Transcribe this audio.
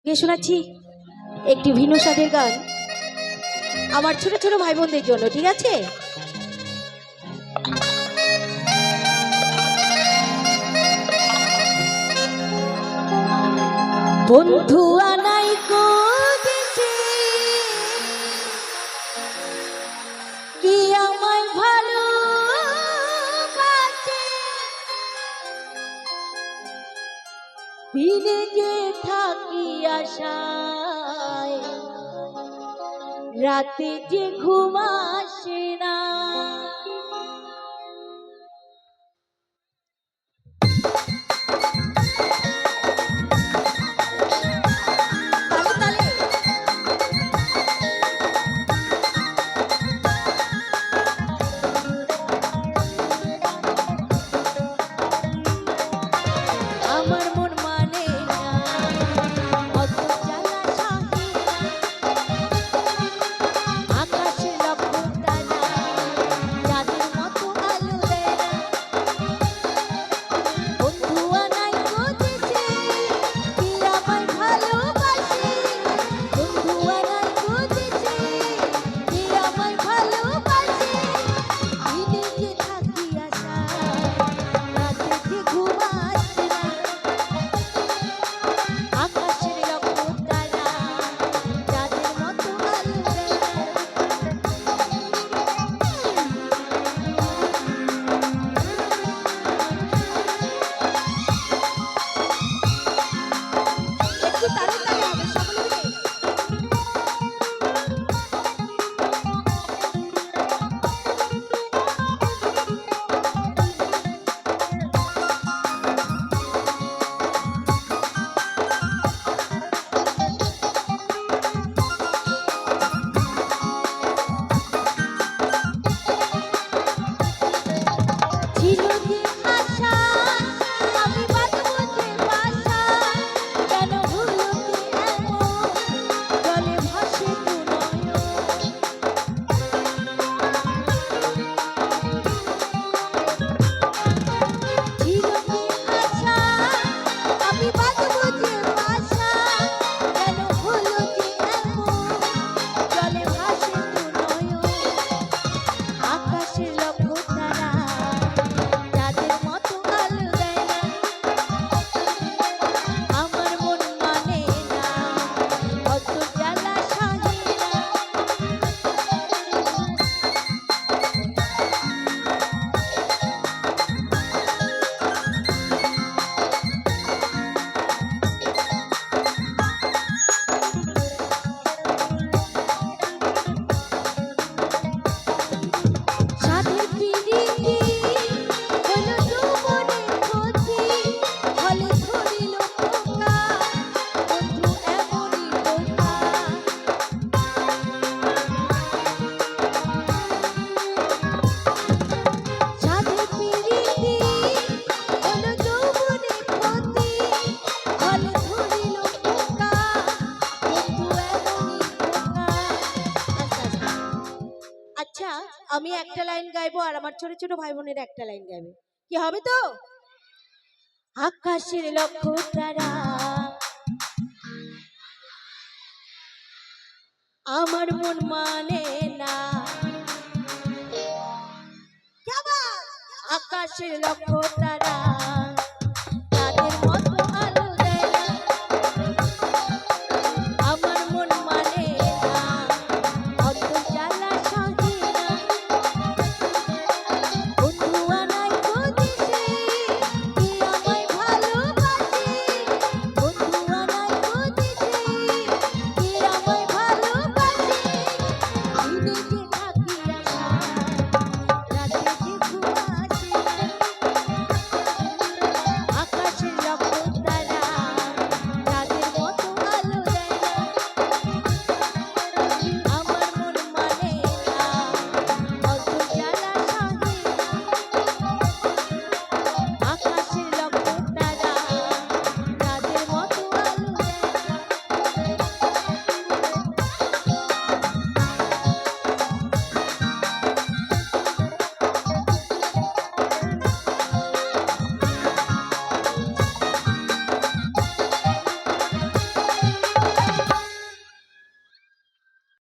গিয়ে শোনাচ্ছি একটি ভিন্ন স্বাদের গান আমার ছোট ছোট ভাই বোনদের জন্য, ঠিক আছে? বন্ধু আনাই গো দেশে কি আমায় ভালো বাসে, দিনে যে থাকি আশায় রাতে যে ঘুম আসে না। আমার মন মানে না অত জ্বালা সহে না, আকাশে লক্ষ তারা চাঁদের মতো আলো দেয় না। বন্ধু আনাই গো দেশে কি আমায় ভালোবাসে, বন্ধু আনাই গো দেশে কি আমায় ভালোবাসে, দিনে যে থাকি আশায় রাতে যে ঘুম আসে না। আকাশের লক্ষ তারা চাঁদের মতো আলো দেয় না। একটু তালে তালে হবে সকলে মিলে। ছিল যে আশা আমি বাঁধবো যে বাসা, কেন হলো কি এমন জলে ভাসে দু নয়ন। ছিল যে আশা আমি বাঁধবো যে বাসা, কেন হলো যে এমন জলে ভাসে দু নয়ন। আকাশের লক্ষ তারা চাঁদের মতো আলো দেয় না। আমার মন মানে না অত জ্বালা সহে না। সাধের পিরিতি হলো যৌবনের ক্ষতি, ফলে ধরিল পোকা বন্ধু এমনই বোকা। সাধের পিরিতি হলো যৌবনের ক্ষতি, ফলে ধরিল পোকা বন্ধু এমনই বোকা। আচ্ছা, আমি একটা লাইন গাইবো আর আমার ছোট ছোট ভাই বোনের একটা লাইন গাইবে, কি হবে তো? আকাশের লক্ষ তারা আমার মন মানে না, আকাশের লক্ষ তারা